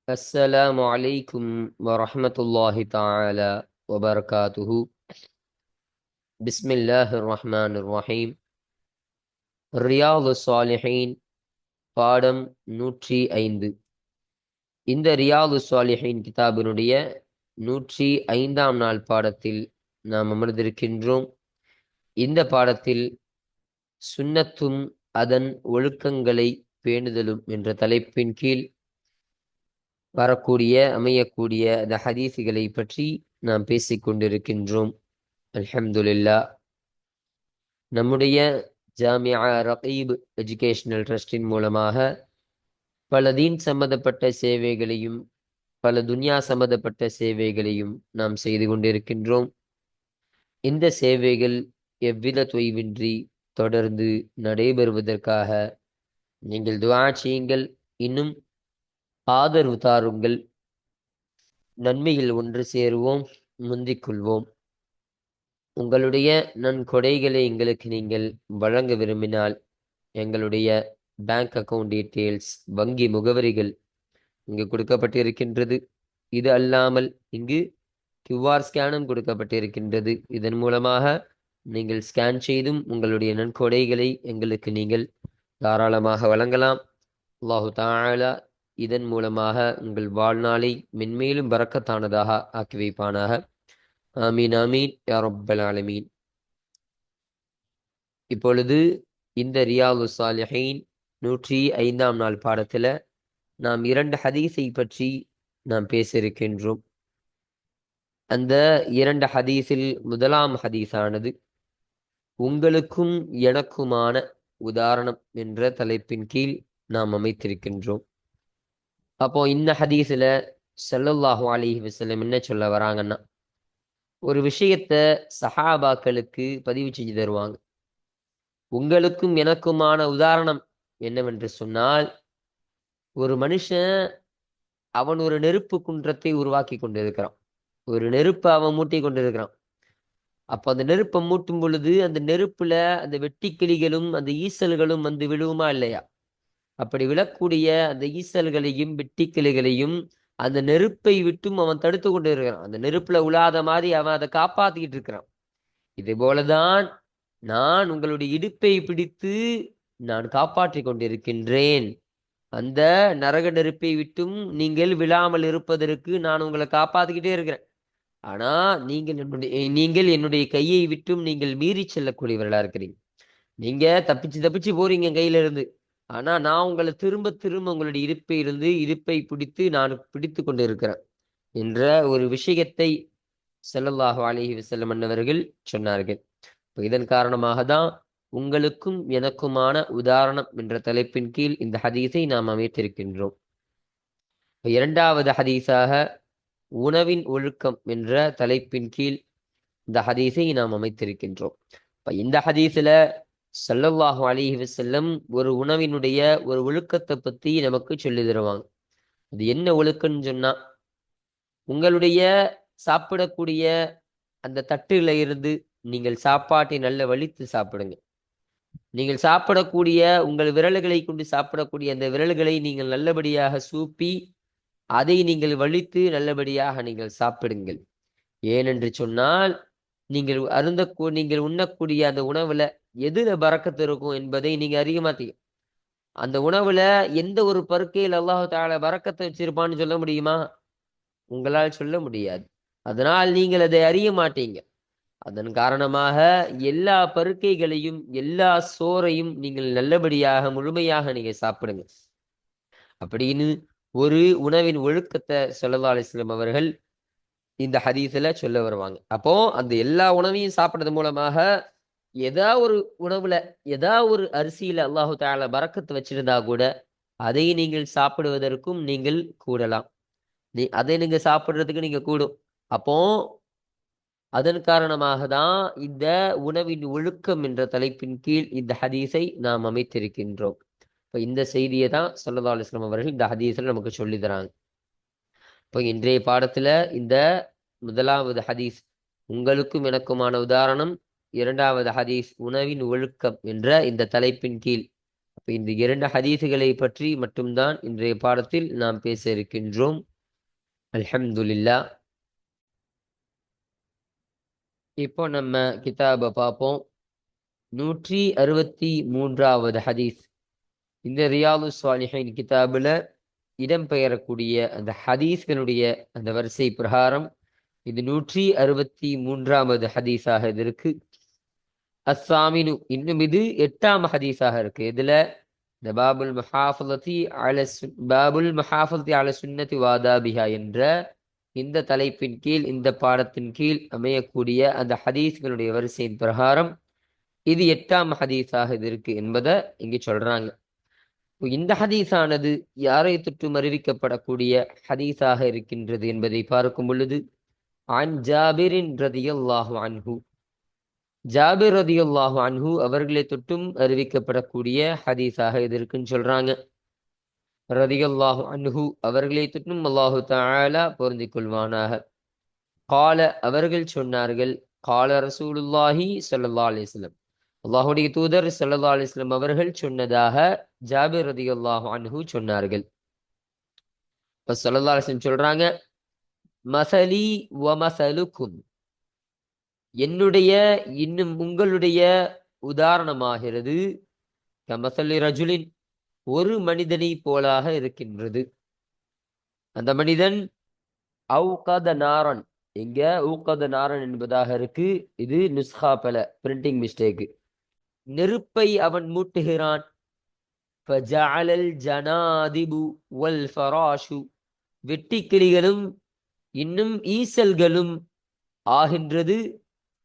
السلام عليكم ورحمة الله تعالى وبركاته. بسم الله الرحمن الرحيم. ரியாது சாலிஹீன் பாடம் 105. இந்த ரியாது சாலிஹீன் கிதாபினுடைய 105ஆம் நாள் பாடத்தில் நாம் அமர்ந்திருக்கின்றோம். இந்த பாடத்தில் சுன்னத்தும் அதன் ஒழுக்கங்களை பேணுதலும் என்ற தலைப்பின் கீழ் அமையக்கூடிய அந்த ஹதீஸுகளை பற்றி நாம் பேசிக் கொண்டிருக்கின்றோம். அல்ஹம்துலில்லாஹ். நம்முடைய ஜாமியா ரகீப் எஜுகேஷனல் ட்ரஸ்டின் மூலமாக பல தீன் சம்பந்தப்பட்ட சேவைகளையும் பல துன்யா சம்பந்தப்பட்ட சேவைகளையும் நாம் செய்து கொண்டிருக்கின்றோம். இந்த சேவைகள் எவ்வித தொய்வின்றி தொடர்ந்து நடைபெறுவதற்காக நீங்கள் துஆ செய்யுங்கள், இன்னும் ஆதரவு தாருங்கள். நன்மையில் ஒன்று சேருவோம், முந்திக் கொள்வோம். உங்களுடைய நன்கொடைகளை எங்களுக்கு நீங்கள் வழங்க விரும்பினால் எங்களுடைய பேங்க் அக்கவுண்ட் டீட்டெயில்ஸ், வங்கி முகவரிகள் இங்கு கொடுக்கப்பட்டிருக்கின்றது. இது அல்லாமல் இங்கு கியூஆர் ஸ்கேனும் கொடுக்கப்பட்டிருக்கின்றது. இதன் மூலமாக நீங்கள் ஸ்கேன் செய்தும் உங்களுடைய நன்கொடைகளை எங்களுக்கு நீங்கள் தாராளமாக வழங்கலாம். அல்லாஹு தஆலா இதன் மூலமாக உங்கள் வாழ்நாளை மென்மேலும் பரக்கத்தானதாக ஆக்கி வைப்பானாக. ஆமீன் ஆமீன் யா ரப்பல் ஆலமீன். இப்பொழுது இந்த ரியாது சாலிஹீன் 105ஆம் நாள் பாடத்தில் நாம் 2 ஹதீஸை பற்றி நாம் பேச இருக்கின்றோம். அந்த 2 ஹதீஸில் முதலாம் ஹதீஸானது உங்களுக்கும் எனக்குமான உதாரணம் என்ற தலைப்பின் கீழ் நாம் அமைத்திருக்கின்றோம். அப்போ இந்த ஹதீஸில் ஸல்லல்லாஹு அலைஹி வஸல்லம் என்ன சொல்ல வராங்கன்னா, ஒரு விஷயத்தை சஹாபாக்களுக்கு பதிவு செஞ்சு தருவாங்க. உங்களுக்கும் எனக்குமான உதாரணம் என்னவென்று சொன்னால், ஒரு மனுஷன் அவன் ஒரு நெருப்பு குன்றத்தை உருவாக்கி கொண்டிருக்கிறான். ஒரு நெருப்பை அவன் மூட்டி கொண்டிருக்கிறான். அப்போ அந்த நெருப்பை மூட்டும் பொழுது அந்த நெருப்புல அந்த வெட்டிக்கிளிகளும் அந்த ஈசல்களும் வந்து விழுவுமா இல்லையா? அப்படி விழக்கூடிய அந்த ஈசல்களையும் வெட்டிக்கிளிகளையும் அந்த நெருப்பை விட்டும் அவன் தடுத்து கொண்டு இருக்கிறான். அந்த நெருப்புல உழாத மாதிரி அவன் அதை காப்பாத்திக்கிட்டு இருக்கிறான். இதே போலதான் நான் உங்களுடைய இடுப்பை பிடித்து நான் காப்பாற்றி கொண்டிருக்கின்றேன். அந்த நரக நெருப்பை விட்டும் நீங்கள் விழாமல் இருப்பதற்கு நான் உங்களை காப்பாத்திக்கிட்டே இருக்கிறேன். ஆனா நீங்கள் என்னுடைய கையை விட்டும் நீங்கள் மீறி செல்லக்கூடியவர்களா இருக்கிறீங்க. நீங்க தப்பிச்சு தப்பிச்சு போறீங்க கையில இருந்து. ஆனா நான் உங்களை திரும்ப திரும்ப உங்களுடைய இடுப்பை பிடித்து நான் பிடித்து கொண்டு இருக்கிறேன் என்ற ஒரு விஷயத்தை ஸல்லல்லாஹு அலைஹி வஸல்லம் அன்னவர்கள் சொன்னார்கள். இதன் காரணமாக தான் உங்களுக்கும் எனக்குமான உதாரணம் என்ற தலைப்பின் கீழ் இந்த ஹதீஸை நாம் அமைத்திருக்கின்றோம். இரண்டாவது ஹதீஸாக உணவின் ஒழுக்கம் என்ற தலைப்பின் கீழ் இந்த ஹதீஸை நாம் அமைத்திருக்கின்றோம். இந்த ஹதீஸில் ஸல்லல்லாஹு அலைஹி வஸல்லம் ஒரு உணவினுடைய ஒரு ஒழுக்கத்தை பற்றி நமக்கு சொல்லி தருவாங்க. அது என்ன ஒழுக்கம்னு சொன்னா, உங்களுடைய சாப்பிடக்கூடிய அந்த தட்டுல இருந்து நீங்கள் சாப்பாட்டை நல்ல வலித்து சாப்பிடுங்க. நீங்கள் சாப்பிடக்கூடிய உங்கள் விரல்களை கொண்டு சாப்பிடக்கூடிய அந்த விரல்களை நீங்கள் நல்லபடியாக சூப்பி அதை நீங்கள் வலித்து நல்லபடியாக நீங்கள் சாப்பிடுங்கள். ஏனென்று சொன்னால், நீங்கள் உண்ணக்கூடிய அந்த உணவுல எதுல பரக்கத்து இருக்கும் என்பதை நீங்க அறிய மாட்டீங்க. அந்த உணவுல எந்த ஒரு பருக்கையில் அல்லாஹ் தஆலா பரக்கத்தை வச்சிருப்பான்னு சொல்ல முடியுமா? உங்களால் சொல்ல முடியாது. அதனால் நீங்கள் அதை அறிய மாட்டீங்க. அதன் காரணமாக எல்லா பருக்கைகளையும் எல்லா சோறையும் நீங்கள் நல்லபடியாக முழுமையாக நீங்க சாப்பிடுங்க அப்படின்னு ஒரு உணவின் ஒழுக்கத்தை ஸல்லல்லாஹு அலைஹி வஸல்லம் அவர்கள் இந்த ஹதீஸ்ல சொல்ல வருவாங்க. அப்போ அந்த எல்லா உணவையும் சாப்பிடுறது மூலமாக ஒரு உணவுல ஒரு அரிசியில அல்லாஹு தஆலா பரக்கத்து வச்சிருந்தா கூட அதை நீங்கள் சாப்பிடுவதற்கும் நீங்கள் கூடலாம். அதை நீங்க சாப்பிடுறதுக்கு நீங்க கூடும். அப்போ அதன் காரணமாக தான் இந்த உணவின் ஒழுக்கம் என்ற தலைப்பின் கீழ் இந்த ஹதீஸை நாம் அமைத்திருக்கின்றோம். இப்போ இந்த செய்தியை தான் ஸல்லல்லாஹு அலைஹி வஸல்லம் அவர்கள் இந்த ஹதீஸில் நமக்கு சொல்லி தராங்க. இப்போ இன்றைய பாடத்துல இந்த முதலாவது ஹதீஸ் உங்களுக்கும் எனக்குமான உதாரணம், இரண்டாவது ஹதீஸ் உணவின் ஒழுக்கம் என்ற இந்த தலைப்பின் கீழ் இந்த 2 ஹதீஸுகளை பற்றி மட்டும்தான் இன்றைய பாடத்தில் நாம் பேச இருக்கின்றோம். அல்ஹம்துலில்லாஹ். இப்போ நம்ம கிதாபை பார்ப்போம். 163வது ஹதீஸ். இந்த ரியாது ஸாலிஹீன் கிதாபுல இடம்பெயரக்கூடிய அந்த ஹதீஸ்களுடைய அந்த வரிசை பிரகாரம் இது 163வது ஹதீஸாக இது இருக்கு. அஸ்ஸாமினு, இன்னும் இது 8ஆம் ஹதீஸாக இருக்கு. இதுல இந்த பாபுல் மஹாஃபலத்தி அல சுன்னதி வாதாபிஹா என்ற இந்த தலைப்பின் கீழ், இந்த பாடத்தின் கீழ் அமையக்கூடிய அந்த ஹதீஸ்களுடைய வரிசையின் பிரகாரம் இது 8ஆம் ஹதீஸாக இது இருக்கு என்பதை இங்கே சொல்றாங்க. இந்த ஹதீஸானது யாரை தொற்றும் அறிவிக்கப்படக்கூடிய ஹதீஸாக இருக்கின்றது என்பதை பார்க்கும் பொழுது, அன் ஜாபிரின் ரதியல்லாஹு அன்ஹு, ஜாபிர் ரதியல்லாஹு அன்ஹு அவர்களை தொட்டும் அறிவிக்கப்படக்கூடிய ஹதீஸாக இது இருக்குன்னு சொல்றாங்க. ரதியல்லாஹு அன்ஹு அவர்களை தொட்டும் அல்லாஹு தஆலா பொருந்திக் கொள்வானாக. கால அவர்கள் சொன்னார்கள், கால ரசூலுல்லாஹி ஸல்லல்லாஹு அலைஹி வஸல்லம், அல்லாஹ்வுடைய தூதர் ஸல்லல்லாஹு அலைஹி வஸல்லம் அவர்கள் சொன்னதாக ஜாபிர் ரதியல்லாஹு அன்ஹு சொன்னார்கள். இப்ப ஸல்லல்லாஹு அலைஹி வஸல்லம் சொல்றாங்க, மஸலி வ மஸலுக்கும், என்னுடைய இன்னும் உங்களுடைய உதாரணமாகிறது, கமஸலி ரஜுலின், ஒரு மனிதனை போலாக இருக்கின்றது. அந்த மனிதன் அவுகத நாரன், எங்க ஊகத நாரன் என்பதாக இருக்கு, இது நுஸ்ஹா பல பிரிண்டிங் மிஸ்டேக். நெருப்பை அவன் மூட்டுகிறான். ஃபஜஅலல் ஜனாதிபு வல் ஃபராஷு, வெட்டிக்கிளிகளும் இன்னும் ஈசல்களும் ஆகின்றது.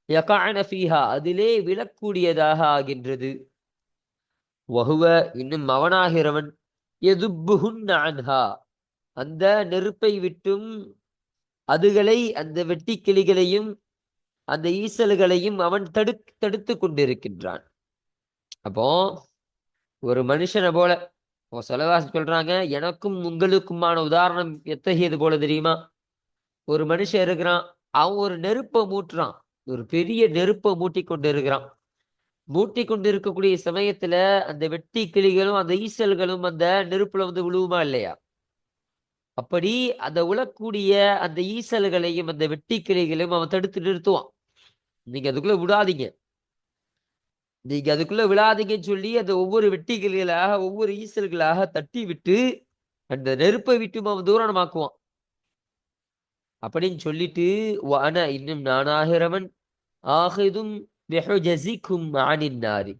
யகஅன ஃபீஹா, அதிலே விழக்கூடியதாக ஆகின்றது. வஹுவ, இன்னும் அவனாகிறவன், யதுப்புஹுன்ன அன்ஹா, அந்த நெருப்பை விட்டும் அதுகளை, அந்த வெட்டிக்கிளிகளையும் அந்த ஈசல்களையும் அவன் தடுத்து கொண்டிருக்கின்றான். அப்போ ஒரு மனுஷனை போல செலவாசி சொல்றாங்க, எனக்கும் உங்களுக்குமான உதாரணம் எத்தகையது போல தெரியுமா? ஒரு மனுஷன் இருக்கிறான், அவன் ஒரு நெருப்பை மூட்டுறான், ஒரு பெரிய நெருப்பை மூட்டி கொண்டு இருக்கிறான். மூட்டி கொண்டு இருக்கக்கூடிய சமயத்துல அந்த வெட்டி கிளிகளும் அந்த ஈசல்களும் அந்த நெருப்புல வந்து விழுவுமா இல்லையா? அப்படி அந்த உழக்கூடிய அந்த ஈசல்களையும் அந்த வெட்டி கிளிகளையும் அவன் தடுத்து நிறுத்துவான். நீங்க அதுக்குள்ள விடாதீங்க, நீங்க அதுக்குள்ள விழாதீங்கன்னு சொல்லி அந்த ஒவ்வொரு வெட்டி கிளிகளாக ஒவ்வொரு ஈசல்களாக தட்டி விட்டு அந்த நெருப்பை விட்டு அவன் தூரணமாக்குவான். அப்படின்னு சொல்லிட்டு, வஅன, இன்னும் நானாகிறவன், ஆஹிதும் பிஹுஜஸிக்கும் அனின் நாரி,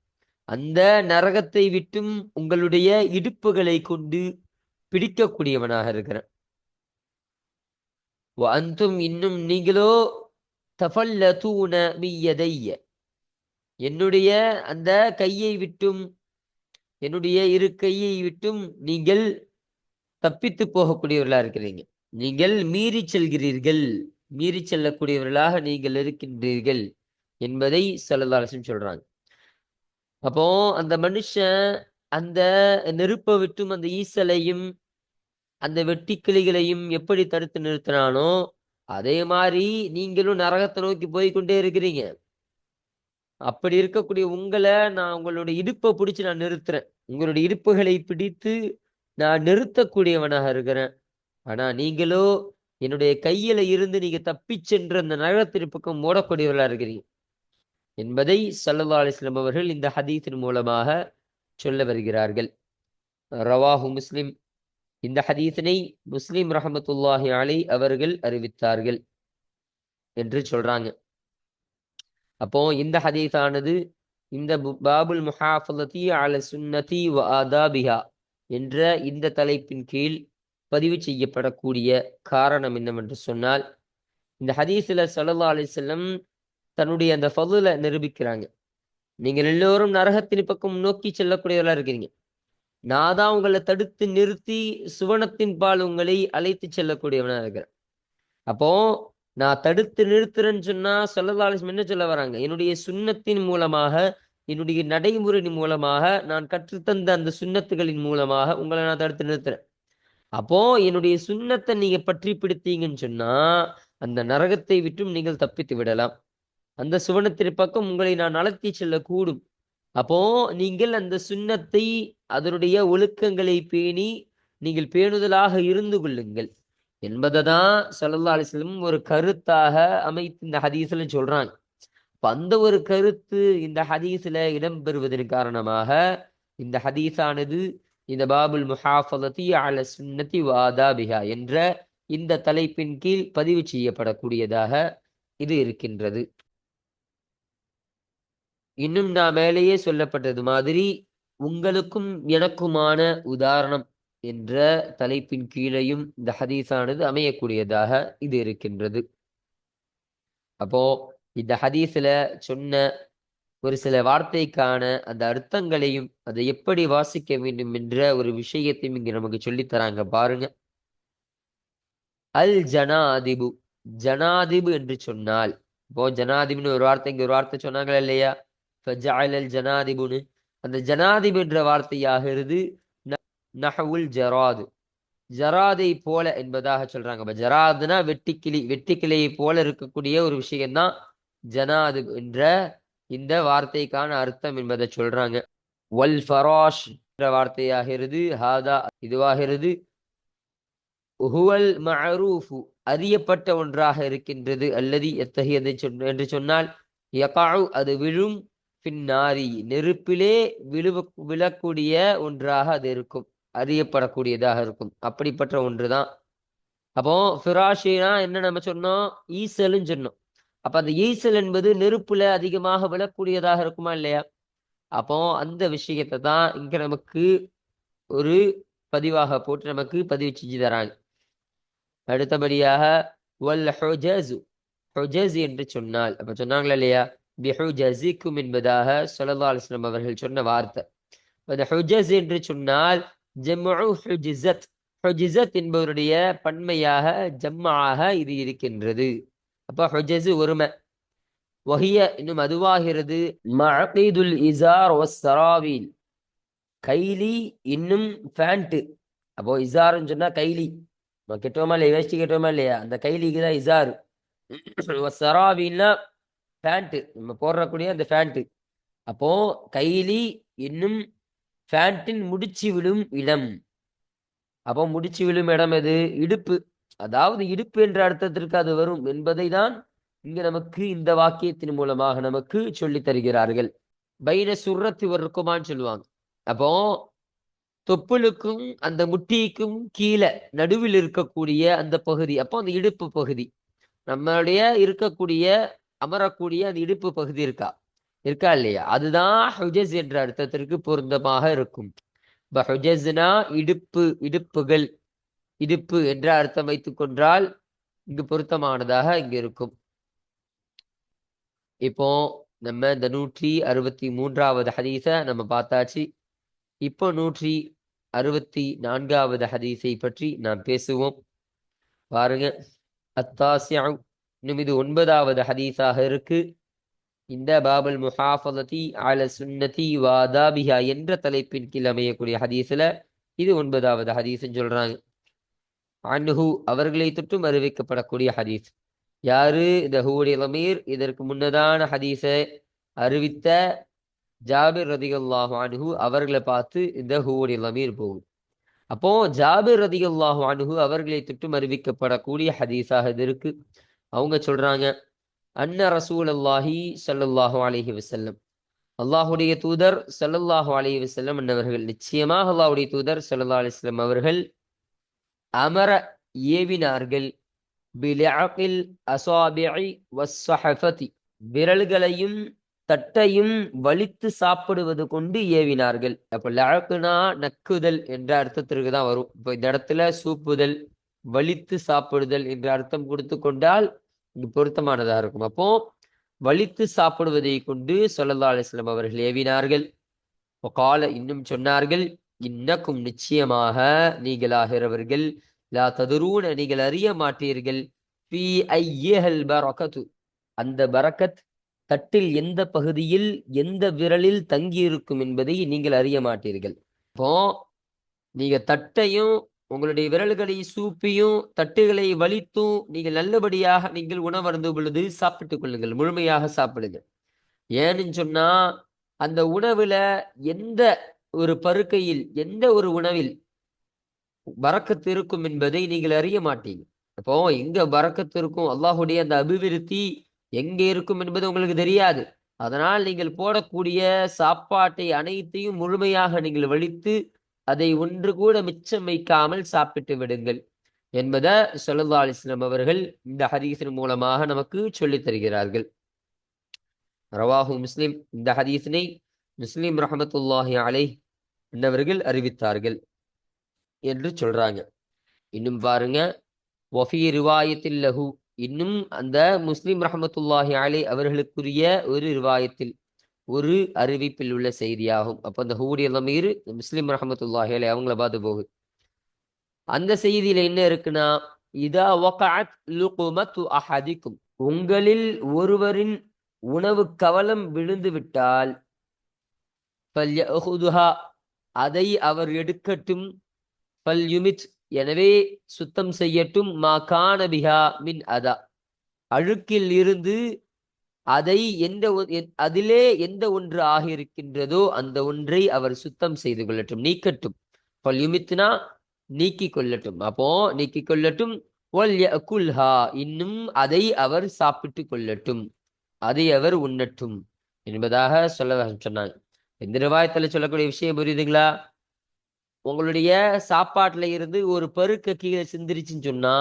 அந்த நரகத்தை விட்டும் உங்களுடைய இடுப்புகளை கொண்டு பிடிக்கக்கூடியவனாக இருக்கிறேன். வஅன்தும், இன்னும் நீங்களோ, தஃபல்லதூன மியதைய, என்னுடைய அந்த கையை விட்டும், என்னுடைய இரு கையை விட்டும் நீங்கள் தப்பித்து போகக்கூடியவர்களாக இருக்கிறீங்க. நீங்கள் மீறி செல்கிறீர்கள், மீறி செல்லக்கூடியவர்களாக நீங்கள் இருக்கின்றீர்கள் என்பதை ஸல்லல்லாஹு அலைஹி வஸல்லம் சொல்றாங்க. அப்போ அந்த மனுஷன் அந்த நெருப்பை விட்டும் அந்த ஈசலையும் அந்த வெட்டிக்கிளிகளையும் எப்படி தடுத்து நிறுத்தினானோ, அதே மாதிரி நீங்களும் நரகத்தை நோக்கி போய் கொண்டே இருக்கிறீங்க. அப்படி இருக்கக்கூடிய உங்களை நான் உங்களுடைய இடுப்பை பிடிச்சு நான் நிறுத்துறேன், உங்களுடைய இடுப்புகளை பிடித்து நான் நிறுத்தக்கூடியவனாக இருக்கிறேன். ஆனா நீங்களோ என்னுடைய கையில இருந்து நீங்க தப்பி சென்று அந்த நரகத்தின் பக்கம் ஓடக்கூடியவர்களா இருக்கிறீங்க என்பதை ஸல்லல்லாஹு அலைஹி வஸல்லம் அவர்கள் இந்த ஹதீஸின் மூலமாக சொல்ல வருகிறார்கள். ரவாஹு முஸ்லிம், இந்த ஹதீஸினை முஸ்லிம் ரஹமத்துல்லாஹி அலைஹி அவர்கள் அறிவித்தார்கள் என்று சொல்றாங்க. அப்போ இந்த ஹதீஸானது இந்த பாபுல் முஹாஃபலத்தி அல சுன்னதி வ ஆதாபிஹா என்ற இந்த தலைப்பின் கீழ் பதிவு செய்யப்படக்கூடிய காரணம் என்னவென்று சொன்னால், இந்த ஹதீஸில் ஸல்லல்லாஹு அலைஹி வஸல்லம் தன்னுடைய அந்த ஃபதுலை நிரூபிக்கிறாங்க. நீங்கள் எல்லோரும் நரகத்தின் பக்கம் நோக்கி செல்லக்கூடியவர்களா இருக்கிறீங்க, நான் தான் உங்களை தடுத்து நிறுத்தி சுவனத்தின் பால் உங்களை அழைத்து செல்லக்கூடியவனா இருக்கிறேன். அப்போ நான் தடுத்து நிறுத்துறேன்னு சொன்னா ஸல்லல்லாஹு அலைஹி வஸல்லம் என்ன சொல்ல வராங்க? என்னுடைய சுன்னத்தின் மூலமாக, என்னுடைய நடைமுறையின் மூலமாக, நான் கற்றுத்தந்த அந்த சுன்னத்துகளின் மூலமாக உங்களை நான் தடுத்து நிறுத்துறேன். அப்போ என்னுடைய சுன்னத்தை நீங்க பற்றி பிடித்தீங்கன்னு சொன்னா அந்த நரகத்தை விட்டும் நீங்கள் தப்பித்து விடலாம், அந்த சுவனத்தின் பக்கம் உங்களை நான் அழைத்து செல்லக்கூடும் அப்போ நீங்கள் அந்த சுன்னத்தை அதனுடைய ஒழுக்கங்களை பேணி நீங்கள் பேணுதலாக இருந்து கொள்ளுங்கள் என்பதை தான் ஸல்லல்லாஹு அலைஹி வஸல்லம் ஒரு கருத்தாக அமைத்து இந்த ஹதீஸ்ல சொல்றாங்க. அந்த ஒரு கருத்து இந்த ஹதீஸ்ல இடம்பெறுவதன் காரணமாக இந்த ஹதீஸானது இந்த பாபுல் முஹாஃபலதி அல சுன்னதி வாதாபிஹா என்ற இந்த தலைப்பின் கீழ் பதிவு செய்யப்படக்கூடியதாக இது இருக்கின்றது. இன்னும் நான் மேலேயே சொல்லப்பட்டது மாதிரி உங்களுக்கும் எனக்குமான உதாரணம் என்ற தலைப்பின் கீழையும் இந்த ஹதீஸானது அமையக்கூடியதாக இது இருக்கின்றது. அப்போ இந்த ஹதீஸ்ல சொன்ன ஒரு சில வார்த்தைக்கான அந்த அர்த்தங்களையும் அதை எப்படி வாசிக்க வேண்டும் என்ற ஒரு விஷயத்தையும் இங்க நமக்கு சொல்லித் தராங்க பாருங்க. அல் ஜனாதிபு, ஜனாதிபு என்று சொன்னால், இப்போ ஜனாதிபுன்னு ஒரு வார்த்தை இங்க ஒரு வார்த்தை சொன்னாங்களா இல்லையா, ஃபஜஅலல் ஜனாதிபுன்னு, அந்த ஜனாதிபு என்ற வார்த்தையாகிறது நஹவுல் ஜராது, ஜராதை போல என்பதாக சொல்றாங்க. அப்ப ஜராதுனா வெட்டிக்கிளி, வெட்டிக்கிளியை போல இருக்கக்கூடிய ஒரு விஷயம்தான் ஜனாது என்ற இந்த வார்த்தைக்கான அர்த்தம் என்பதை சொல்றாங்க. வல் ஃபராஷ் என்ற வார்த்தையாகிறது ஹாதா இதுவாகிறது ஹுவல் மஅரூஃபு அறியப்பட்ட ஒன்றாக இருக்கின்றது. அல்லது எத்தகையதை என்று சொன்னால் யகாஉ அது விழும், பின்னாரி நெருப்பிலே விழக்கூடிய ஒன்றாக அது இருக்கும், அறியப்படக்கூடியதாக இருக்கும். அப்படிப்பட்ட ஒன்றுதான். அப்போ ஃபிராஷினா என்ன நம்ம சொன்னோம், ஈசல்னு சொன்னோம். அப்ப அந்த ஈசல் என்பது நெருப்புல அதிகமாக விழக்கூடியதாக இருக்குமா இல்லையா? அப்போ அந்த விஷயத்தை தான் இங்க நமக்கு ஒரு பதிவாக போட்டு நமக்கு பதிவு செஞ்சு தராங்க. அடுத்தபடியாக வல் ஹுஜஸு, ஹுஜஸ் என்று சொன்னால், அப்ப சொன்னாங்களா இல்லையா, பிஹுஜஸிக்கும் என்பதாக ஸல்லல்லாஹு அலைஹி வஸல்லம் அவர்கள் சொன்ன வார்த்தை. அந்த ஹுஜஸ் என்று சொன்னால் ஜம்உ ஹுஜ்ஸத், ஹுஜ்ஸத் என்பவருடைய பன்மையாக ஜம்மாக இது இருக்கின்றது. அப்ப ஹுஜஸ் ஒருமை. வஹிய இன்னும் அதுவாகிறது மஅகீதுல் இஸார் வஸ்ஸராவில், கைலி இன்னும் பேண்ட். அப்போ இஸார்னு சொன்னா கைலி, நம்ம கெட்டோமா இல்லையா, வேஷ்டி கெட்டோமா இல்லையா, அந்த கைலிக்கு தான் இஸார். சராவின்னா பேண்ட், நம்ம போடுறக்கூடிய அந்த பேண்ட். அப்போ கைலி இன்னும் பேண்டின் முடிச்சு விழும் இடம். அப்போ முடிச்சு விழும் இடம் எது, இடுப்பு. அதாவது இடுப்பு என்ற அர்த்தத்திற்கு அது வரும் என்பதை தான் இங்க நமக்கு இந்த வாக்கியத்தின் மூலமாக நமக்கு சொல்லி தருகிறார்கள். பைன சுர்ரத்தி வர்க்குமான்னு சொல்லுவாங்க. அப்போ தொப்புளுக்கும் அந்த முட்டிக்கும் கீழே நடுவில் இருக்கக்கூடிய அந்த பகுதி, அப்போ அந்த இடுப்பு பகுதி, நம்மளுடைய இருக்கக்கூடிய அமரக்கூடிய அந்த இடுப்பு பகுதி இருக்கா இல்லையா, அதுதான் ஹுஜஸ் என்ற அர்த்தத்திற்கு பொருத்தமாக இருக்கும். இப்ப ஹுஜஸ்னா இடுப்பு, இடுப்புகள், இடுப்பு என்ற அர்த்தம் வைத்துக் கொண்டால் இங்கு பொருத்தமானதாக இங்கு இருக்கும். இப்போ நம்ம இந்த 163வது ஹதீஸ நம்ம பார்த்தாச்சு. இப்போ 164வது ஹதீஸை பற்றி நாம் பேசுவோம். பாருங்க, அத்தாசிஉ, இன்னும் இது 9வது ஹதீஸாக இருக்கு. இந்த பாபுல் முஹாஃபலதி அல சுன்னதி வாதாபிஹா என்ற தலைப்பின் கீழ் அமையக்கூடிய ஹதீஸ்ல இது 9வது ஹதீஸ்ன்னு சொல்றாங்க. அன்ஹு அவர்களை தொற்றும் அறிவிக்கப்படக்கூடிய ஹதீஸ். யாரு இந்த ஹூடி லமீர், இதற்கு முன்னதான ஹதீஸை அறிவித்த ஜாபிர் ரதியல்லாஹு அன்ஹு அவர்களை பார்த்து இந்த ஹூடி லமீர் போகும். அப்போ ஜாபிர் ரதியல்லாஹு அன்ஹு அவர்களை தொற்றும் அறிவிக்கப்படக்கூடிய ஹதீஸாக இது இருக்கு. அவங்க சொல்றாங்க, அன்ன ரசூலல்லாஹி ஸல்லல்லாஹு அலைஹி வஸல்லம், அல்லாஹுடைய தூதர் ஸல்லல்லாஹு அலைஹி வஸல்லம் என்னவர்கள், நிச்சயமாக அல்லாஹுடைய தூதர் ஸல்லல்லாஹு அலைஹி வஸல்லம் அவர்கள் அமர ஏவினார்கள், பிலஅகில் அஸாபிஇ வஸ்ஸஹஃபதி விரல்களையும் தட்டையும் வலித்து சாப்பிடுவது கொண்டு ஏவினார்கள். அப்ப லஅக்னா நக்குதல் என்ற அர்த்தத்திற்கு தான் வரும். இப்போ இந்த இடத்துல சூப்புதல், வலித்து சாப்பிடுதல் என்ற அர்த்தம் கொடுத்து கொண்டால் இங்கு பொருத்தமானதா இருக்கும். அப்போ வலித்து சாப்பிடுவதை கொண்டு ஸல்லல்லாஹு அலைஹி வஸல்லம் அவர்கள் ஏவினார்கள். வகால இன்னும் சொன்னார்கள், இன்னக்கும் நிச்சயமாக நீங்களாகிறவர்கள், லா ததுரூன நீங்கள் அறிய மாட்டீர்கள், ஃபீ ஐயிஹல் பரக்கத்து அந்த பரக்கத் தட்டில் எந்த பகுதியில் எந்த விரலில் தங்கி இருக்கும் என்பதை நீங்கள் அறிய மாட்டீர்கள். இப்போ நீங்க தட்டையும் உங்களுடைய விரல்களை சூப்பியும் தட்டுகளை வலித்தும் நீங்கள் நல்லபடியாக நீங்கள் உணவருந்தும் பொழுது சாப்பிட்டுக் கொள்ளுங்கள், முழுமையாக சாப்பிடுங்க. ஏன்னு சொன்னா அந்த உணவுல எந்த ஒரு பருக்கையில் எந்த ஒரு உணவில் பரக்கத்து இருக்கும் என்பதை நீங்கள் அறிய மாட்டீங்க. அப்போ எங்க பரக்கத்து இருக்கும், அல்லாஹுடைய அந்த அபிவிருத்தி எங்கே இருக்கும் என்பது உங்களுக்கு தெரியாது. அதனால் நீங்கள் போடக்கூடிய சாப்பாட்டை அனைத்தையும் முழுமையாக நீங்கள் வலித்து அதை ஒன்று கூட மிச்சம் வைக்காமல் சாப்பிட்டு விடுங்கள் என்பதை ஸல்லல்லாஹு அலைஹி வஸல்லம் அவர்கள் இந்த ஹதீஸின் மூலமாக நமக்கு சொல்லித் தருகிறார்கள். ரவாஹு முஸ்லிம், இந்த ஹதீஸினை முஸ்லிம் ரஹமத்துல்லாஹி அலைஹ் என்பவர்கள் அறிவித்தார்கள் என்று சொல்றாங்க. இன்னும் பாருங்க, வஃபி ரிவாயத்தில் லஹு, இன்னும் அந்த முஸ்லிம் ரஹமத்துல்லாஹி அலைஹ் அவர்களுக்குரிய ஒரு ரிவாயத்தில் ஒரு அறிவிப்பில் உள்ள செய்தியாகும். அப்போ அந்த ஹூடைய லமீர் முஸ்லிம் ரஹமத்துல்லாஹி அலைஹ் அவங்கள பார்த்து போகுது. அந்த செய்தியில என்ன இருக்குன்னா, இதா வகஅத் லுக்மத்து அஹதிக்கும், உங்களில் ஒருவரின் உணவு கவலம் விழுந்து விட்டால் ஃபல்யஹுதுஹா, அதை அவர் எடுக்கட்டும், ஃபல்யுமித், எனவே சுத்தம் செய்யட்டும், மா கான பிஹா மின் அதா, அழுக்கில் இருந்து அதை அதிலே எந்த ஒன்று ஆகியிருக்கின்றதோ அந்த ஒன்றை அவர் சுத்தம் செய்து கொள்ளட்டும், நீக்கட்டும். ஃபல்யுமித்னா நீக்கிக் கொள்ளட்டும். அப்போ நீக்கிக் கொள்ளட்டும். வல்யகுல்ஹா, இன்னும் அதை அவர் சாப்பிட்டு கொள்ளட்டும், அதை அவர் உண்ணட்டும் என்பதாக சொன்னாங்க. இந்த ரிவாயத்துல சொல்லக்கூடிய விஷயம் புரியுதுங்களா? உங்களுடைய சாப்பாட்டுல இருந்து ஒரு பருக்க கீழே சிந்திருச்சுன்னு சொன்னா,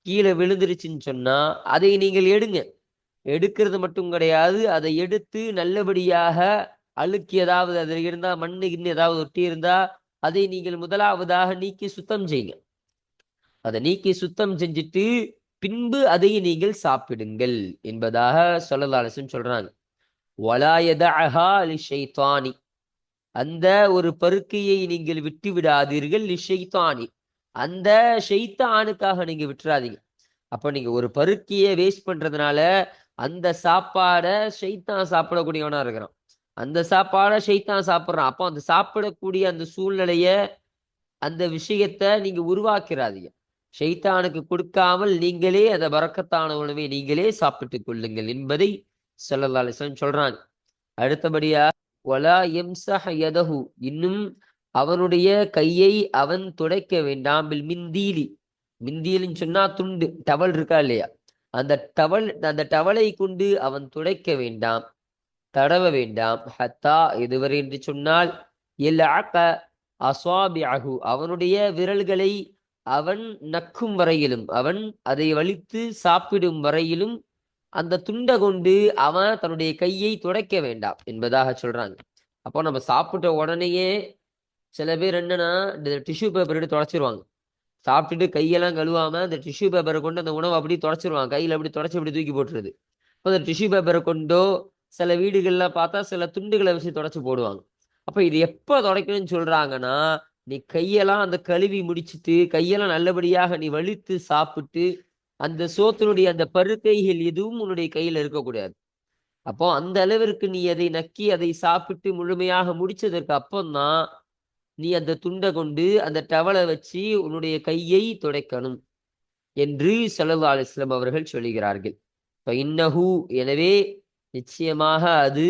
கீழே விழுந்துருச்சுன்னு சொன்னா, அதை நீங்கள் எடுங்க. எடுக்கிறது மட்டும் கிடையாது, அதை எடுத்து நல்லபடியாக அழுக்கு ஏதாவது அதில் இருந்தா, மண்ணு கிண்ணு ஏதாவது ஒட்டி இருந்தா அதை நீங்கள் முதலாவதாக நீக்கி சுத்தம் செய்யுங்க. அதை நீக்கி சுத்தம் செஞ்சுட்டு பின்பு அதை நீங்கள் சாப்பிடுங்கள் என்பதாக ஸல்லல்லாஹு அலைஹி வஸல்லம் சொல்றாங்க. வலா யதஅஹா லிஷைத்தானி, அந்த ஒரு பருக்கையை நீங்கள் விட்டு விடாதீர்கள், லிஷைத்தானி, அந்த ஷைத்தானுக்காக நீங்க விட்டுறாதீங்க. அப்போ நீங்க ஒரு பருக்கியை வேஸ்ட் பண்றதுனால அந்த சாப்பாடை ஷைத்தான் சாப்பிடக்கூடியவனா இருக்கிறான், அந்த சாப்பாடை ஷைத்தான் சாப்பிட்றான். அப்போ அந்த சாப்பிடக்கூடிய அந்த சூழ்நிலைய, அந்த விஷயத்தை நீங்க உருவாக்கிறாதீங்க. ஷைத்தானுக்கு கொடுக்காமல் நீங்களே அந்த பரக்கத்தான உணவை நீங்களே சாப்பிட்டுக் கொள்ளுங்கள் என்பதை ஸல்லல்லாஹு அலைஹி வஸல்லம் சொல்றாங்க. அடுத்தபடியா வலா யம்ஸஹ் யதஹு, இன்னும் அவனுடைய கையை அவன் துடைக்க வேண்டாம், பில் மிந்தீலி, மிந்தீலின்னு சொன்னா துண்டு, டவல் இருக்கா இல்லையா, அந்த டவலை கொண்டு அவன் துடைக்க வேண்டாம், தடவ வேண்டாம். ஹத்தா, இதுவரை என்று சொன்னால், யல்அக அஸாபிஅஹு, அவனுடைய விரல்களை அவன் நக்கும் வரையிலும், அவன் அதை வலித்து சாப்பிடும் வரையிலும் அந்த துண்டை கொண்டு அவன் தன்னுடைய கையை துடைக்க வேண்டாம் என்பதாக சொல்றாங்க. அப்போ நம்ம சாப்பிட்ட உடனேயே சில பேர் என்னன்னா இந்த டிஷ்யூ பேப்பர் எடுத்து தொடச்சிருவாங்க. சாப்பிட்டுட்டு கையெல்லாம் கழுவாம அந்த டிஷ்யூ பேப்பரை கொண்டு அந்த உணவை அப்படி தொடச்சிருவாங்க, கையில் அப்படி தொடச்சி அப்படி தூக்கி போட்டுருது. இப்போ அந்த டிஷ்யூ பேப்பரை கொண்டோ சில வீடுகள்ல பார்த்தா சில துண்டுகளை வச்சு தொடச்சி போடுவாங்க. அப்ப இது எப்ப துடைக்கணும்னு சொல்றாங்கன்னா, நீ கையெல்லாம் அந்த கழுவி முடிச்சுட்டு கையெல்லாம் நல்லபடியாக நீ வலித்து சாப்பிட்டு அந்த சோத்தினுடைய அந்த பருக்கைகள் எதுவும் உன்னுடைய கையில இருக்கக்கூடாது. அப்போ அந்த அளவிற்கு நீ அதை நக்கி அதை சாப்பிட்டு முழுமையாக முடிச்சதற்கு அப்புறம்தான் நீ அந்த துண்டை கொண்டு அந்த டவலை வச்சு உன்னுடைய கையை துடைக்கணும் என்று ஸல்லல்லாஹு அலைஹி வஸல்லம் அவர்கள் சொல்லுகிறார்கள். இன்னஹு, எனவே நிச்சயமாக அது,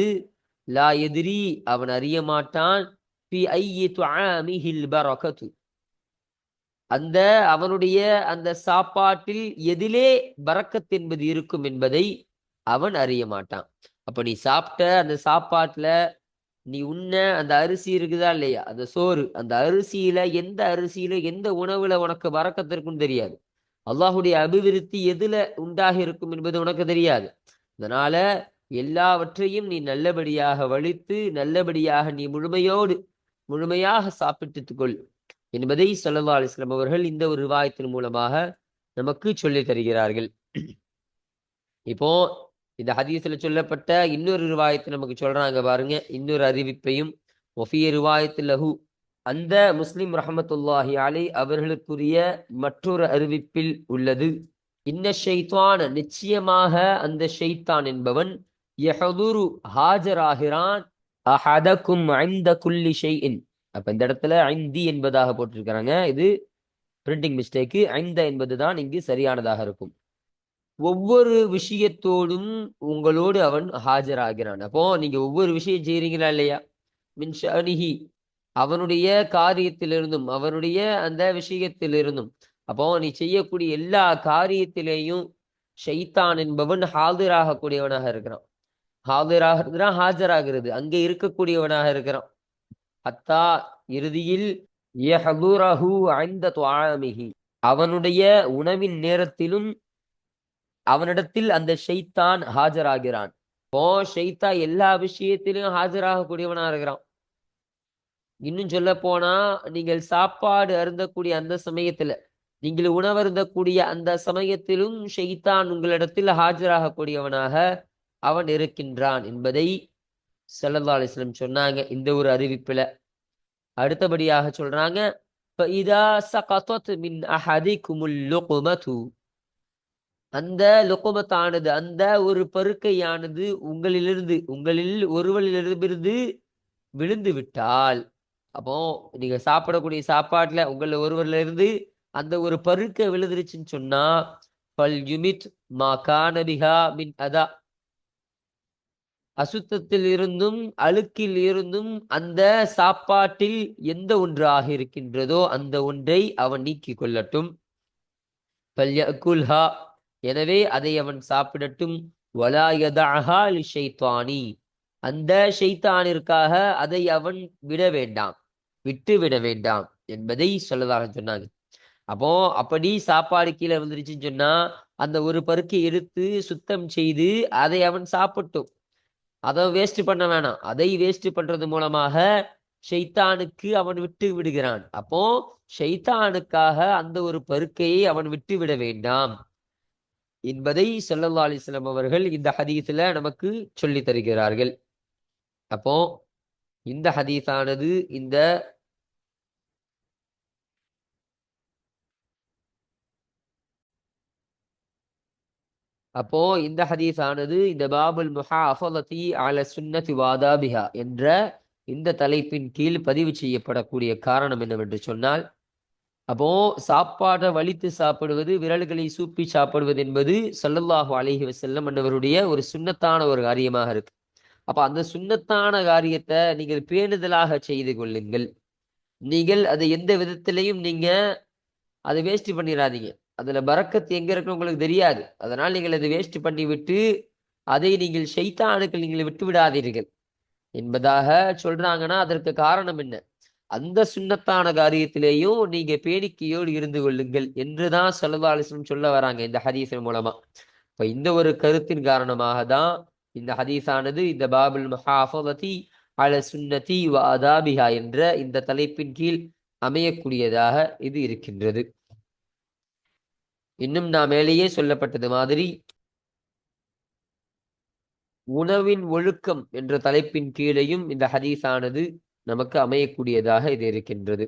லா எதிரி, அவன் அறிய மாட்டான், ஃபி ஐயி துஆமிஹில் பரக்கத்து, அந்த அவனுடைய அந்த சாப்பாட்டில் எதிலே பரக்கத் என்பது இருக்கும் என்பதை அவன் அறிய மாட்டான். அப்ப நீ சாப்பிட்ட அந்த சாப்பாட்டுல நீ உண்ண அந்த அரிசி இருக்குதா இல்லையா, அந்த சோறு, அந்த அரிசியில எந்த உணவுல உனக்கு பரக்கத்து இருக்குன்னு தெரியாது. அல்லாஹுடைய அபிவிருத்தி எதுல உண்டாகி இருக்கும் என்பது உனக்கு தெரியாது. அதனால எல்லாவற்றையும் நீ நல்லபடியாக வலித்து நல்லபடியாக நீ முழுமையாக சாப்பிட்டுக் கொள் என்பதை ஸல்லல்லாஹு அலைஹி வஸல்லம் அவர்கள் இந்த ஒரு ரிவாயத்தின் மூலமாக நமக்கு சொல்லித் தருகிறார்கள். இப்போ இந்த ஹதீஸ்ல சொல்லப்பட்ட இன்னொரு ரிவாயத்தை நமக்கு சொல்றாங்க பாருங்க, இன்னொரு அறிவிப்பையும். வஃபி ரிவாயத்தில் லஹு, அந்த முஸ்லிம் ரஹமத்துல்லாஹி அலைஹி அவர்களுக்குரிய மற்றொரு அறிவிப்பில் உள்ளது, இன்ன ஷைத்வான, நிச்சயமாக அந்த ஷைத்தான் என்பவன், யஹதுரு, ஹாஜராகிறான், அஹதக்கும் இன்த குல்லி ஷைஇன். அப்ப இந்த இடத்துல ஐந்தி என்பதாக போட்டிருக்கிறாங்க, இது பிரிண்டிங் மிஸ்டேக்கு, ஐந்த என்பதுதான் இங்கு சரியானதாக இருக்கும். ஒவ்வொரு விஷயத்தோடும் உங்களோடு அவன் ஆஜராகிறான். அப்போ நீங்க ஒவ்வொரு விஷயம் செய்றீங்களா இல்லையா? மின் ஷஅனிஹி, அவனுடைய காரியத்திலிருந்தும் அவனுடைய அந்த விஷயத்திலிருந்தும். அப்போ நீ செய்யக்கூடிய எல்லா காரியத்திலேயும் ஷைத்தான் என்பவன் ஹாதிராகக்கூடியவனாக இருக்கிறான். ஹாதிராகிறதுனா ஆஜராகிறது, அங்கே இருக்கக்கூடியவனாக இருக்கிறான். ஹத்தா, இறுதியில் யஹ்துரஹு ஐந்த துஆமிஹி, அவனுடைய உணவின் நேரத்திலும் அவனிடத்தில் அந்த ஷைத்தான் ஆஜராகிறான். இப்போ ஷைத்தா எல்லா விஷயத்திலும் ஆஜராகக்கூடியவனா இருக்கிறான். இன்னும் சொல்ல போனா, நீங்கள் சாப்பாடு அருந்தக்கூடிய அந்த சமயத்துல, நீங்கள் உணவருந்தக்கூடிய அந்த சமயத்திலும் ஷைத்தான் உங்களிடத்தில் ஆஜராகக்கூடியவனாக அவன் இருக்கின்றான் என்பதை ஸல்லல்லாஹு அலைஹி வஸல்லம் சொன்னாங்க இந்த ஒரு அறிவிப்புல. அடுத்தபடியாக சொல்றாங்க, فَإِذَا سَقَطَتْ مِنْ أَحَدِكُمُ اللُّقْمَةُ, அந்த லுக்மத்தானது, அந்த ஒரு பருக்கையானது உங்களில் ஒருவரிலிருந்து விழுந்து விட்டால், அப்போ நீங்க சாப்பிடக்கூடிய சாப்பாட்டுல உங்கள ஒருவர்ல இருந்து அந்த ஒரு பருக்கை விழுந்துருச்சுன்னு சொன்னா, பல் யுமித் மா கான பிஹா மின் அதா, அசுத்தத்தில் இருந்தும் அழுக்கில் இருந்தும் அந்த சாப்பாட்டில் எந்த ஒன்றாக இருக்கின்றதோ அந்த ஒன்றை அவன் நீக்கிக் கொள்ளட்டும். பல்யகுல்ஹா, எனவே அதை அவன் சாப்பிடட்டும். வலா யதஅஹா லிஷைத்தானி, அந்த ஷைத்தானிற்காக அதை அவன் விட வேண்டாம், விட்டு விட வேண்டாம் என்பதை சொல்லதாக சொன்னாங்க. அப்போ அப்படி சாப்பாடு கீழே விழுந்துருச்சுன்னு சொன்னா, அந்த ஒரு பருக்கை எடுத்து சுத்தம் செய்து அதை அவன் சாப்பிட்டும். அதை வேஸ்ட் பண்ண வேணாம். அதை வேஸ்ட் பண்றது மூலமாக ஷைத்தானுக்கு அவன் விட்டு விடுகிறான். அப்போ ஷைத்தானுக்காக அந்த ஒரு பருக்கையை அவன் விட்டு விட வேண்டாம் என்பதை ஸல்லல்லாஹு அலைஹி வஸல்லம் அவர்கள் இந்த ஹதீஸ்ல நமக்கு சொல்லி தருகிறார்கள். அப்போ இந்த ஹதீஸானது இந்த அப்போ இந்த ஹதீஸானது இந்த பாபுல் முஹாஃபலதி அல சுன்னதி வாதாபிஹா என்ற இந்த தலைப்பின் கீழ் பதிவு செய்யப்படக்கூடிய காரணம் என்னவென்று சொன்னால், அப்போ சாப்பாட்டை வலித்து சாப்பிடுவது, விரல்களை சூப்பி சாப்பிடுவது என்பது ஸல்லல்லாஹு அலைஹி வஸல்லம் என்பவருடைய ஒரு சுன்னத்தான ஒரு காரியமாக இருக்கு. அப்ப அந்த சுன்னத்தான காரியத்தை நீங்கள் பேணுதலாக செய்து கொள்ளுங்கள். நீங்கள் அதை எந்த விதத்திலையும் நீங்க அதை வேஸ்ட் பண்ணிடாதீங்க. அதுல பரக்கத் எங்க இருக்குன்னு உங்களுக்கு தெரியாது. அதனால் நீங்கள் அதை வேஸ்ட் பண்ணி விட்டு அதை நீங்கள் ஷைத்தானுக்கு நீங்கள் விட்டு விடாதீர்கள் என்பதாக சொல்றாங்கன்னா, அதற்கு காரணம் என்ன? அந்த சுன்னத்தான காரியத்திலேயும் நீங்க பேணிக்கையோடு இருந்து கொள்ளுங்கள் என்றுதான் ஸல்லல்லாஹு அலைஹி வஸல்லம் சொல்ல வராங்க இந்த ஹதீஸின் மூலமா. இப்ப இந்த ஒரு கருத்தின் காரணமாக தான் இந்த ஹதீஸானது இந்த பாபுல் முஹாஃபலதி அல சுன்னதி வ ஆதாபிஹா என்ற இந்த தலைப்பின் கீழ் அமையக்கூடியதாக இது இருக்கின்றது. இன்னும் நான் மேலேயே சொல்லப்பட்டது மாதிரி உணவின் ஒழுக்கம் என்ற தலைப்பின் கீழையும் இந்த ஹதீஸானது நமக்கு அமையக்கூடியதாக இது இருக்கின்றது.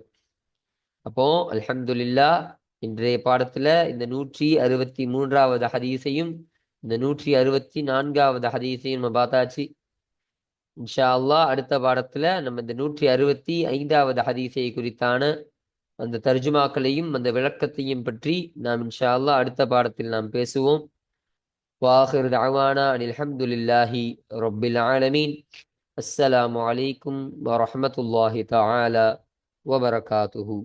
அப்போ அல்ஹம்துலில்லாஹ், இன்றைய பாடத்துல இந்த 163வது ஹதீஸையும் இந்த 164வது ஹதீஸையும் நம்ம பார்த்தாச்சு. இன்ஷா அல்லாஹ் அடுத்த பாடத்துல நம்ம இந்த 165வது ஹதீஸை குறித்தான அந்த தர்ஜுமாக்களையும் அந்த விளக்கத்தையும் பற்றி நாம் இன்ஷா அல்லாஹ் அடுத்த பாடத்தில் நாம் பேசுவோம். வாஹிர் தஅவானா அனில் ஹம்துலில்லாஹி ரப்பில் ஆலமீன். அஸ்ஸலாமு அலைக்கும் வரஹ்மத்துல்லாஹி தஆலா வபரகாத்துஹு.